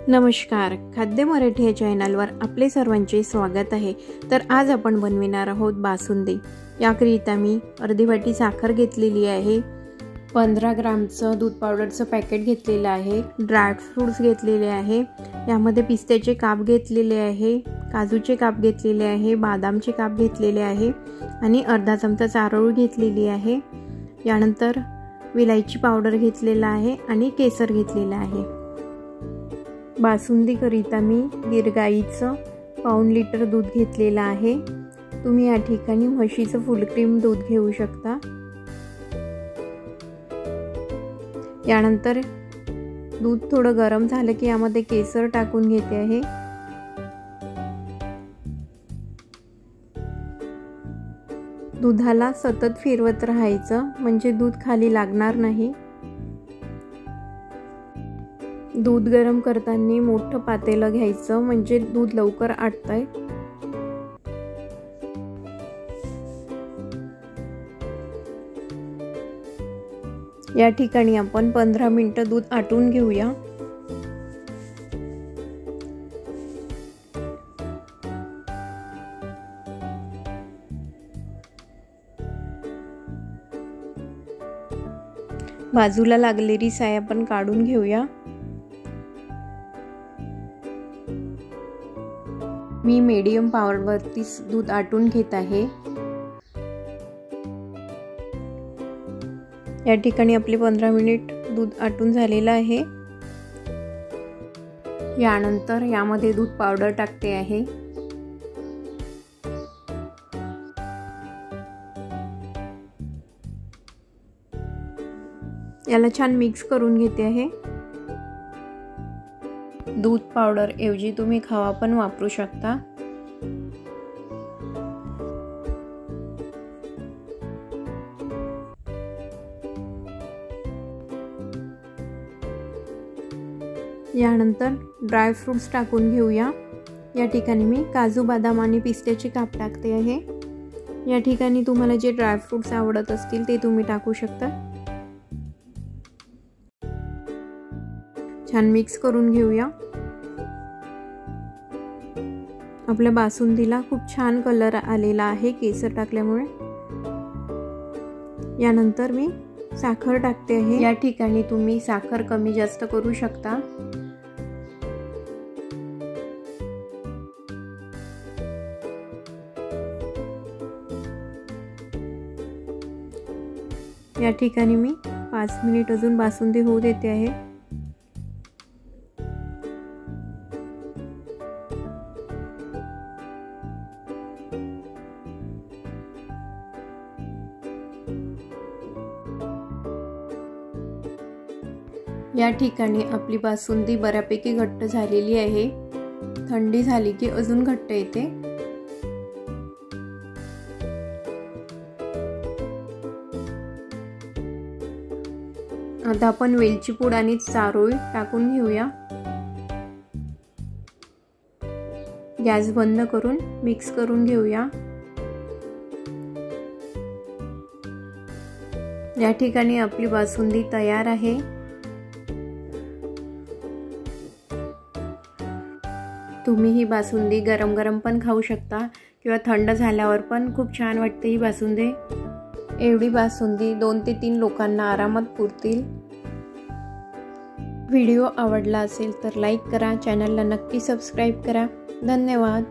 नमस्कार, खाद्य मराठी या चॅनलवर आपले सर्वांचे स्वागत आहे। तर आज आपण बनविणार आहोत बासुंदी। याकरिता मी अर्धी वाटी साखर घेतलेली आहे, 15 ग्रामचं दूध पावडरचं पॅकेट घेतलेलं आहे, ड्राय फ्रूट्स घेतलेले आहे, यामध्ये पिस्त्याचे काप घेतलेले आहे, काजूचे काप घेतलेले आहे, बदामचे काप घेतलेले आहे आणि अर्धा चमचा चारोळ घेतलेली आहे। यानंतर विलायची पावडर घेतलेला आहे आणि केसर घेतलेला आहे। बासुंदी करिता मी गीर गाईचं 1 लिटर दूध घेतलेलं आहे। तुम्ही या ठिकाणी म्हशीचं फुल क्रीम दूध घेऊ शकता। यानंतर दूध थोडं गरम झालं की यामध्ये केसर टाकून घेते आहे। दुधाला सतत फिरवत राहायचं म्हणजे दूध खाली लागणार नाही। दूध गरम करताना मोठं पातेलं घ्यायचं म्हणजे दूध लवकर आटतंय। या ठिकाणी आपण 15 मिनिटं दूध आटून घेऊया। बाजूला लागलेली साय आपण काढून घेऊया। मी मीडियम पॉवरवरती दूध आटून घेत आहे। या ठिकाणी आपले 15 मिनिट दूध आटून झालेलं आहे। यानंतर यामध्ये दूध पावडर टाकते आहे। याला छान मिक्स करून घेते आहे। दूध पावडर ऐवजी तुम्ही खवा पण वापरू शकता। यानंतर ड्राय फ्रूट्स टाकून घेऊया। या ठिकाणी मी काजू, बदाम आणि पिस्त्याचे काप टाकते आहे। या ठिकाणी तुम्हाला जे ड्राय फ्रूट्स आवडत असतील ते तुम्ही टाकू शकता। छान मिक्स करून घेऊया। आपल्या बासुंदीला खूप छान कलर आलेला आहे केसर टाकल्यामुळे। यानंतर मी साखर टाकते आहे। या ठिकाणी तुम्ही साखर कमी जास्त करू शकता। या ठिकाणी मी 5 मिनिट अजून बासुंदी होऊ देते आहे। या ठिकाणी आपली बासुंदी बऱ्यापैकी घट्ट झालेली आहे। थंडी झाली की अजून घट्ट येते। आता आपण वेलची पूड आणि चारोळी टाकून घेऊया। गॅस बंद करून मिक्स करून घेऊया। या ठिकाणी आपली बासुंदी तयार आहे। तुम्ही ही बासुंदी गरम गरम पण खाऊ शकता किंवा थंड झाल्यावर पण खूप छान वाटते ही बासुंदी। एवढी बासुंदी 2 ते 3 लोकांना आरामात पुरतील। व्हिडिओ आवडला असेल तर लाईक करा, चॅनलला नक्की सबस्क्राईब करा। धन्यवाद।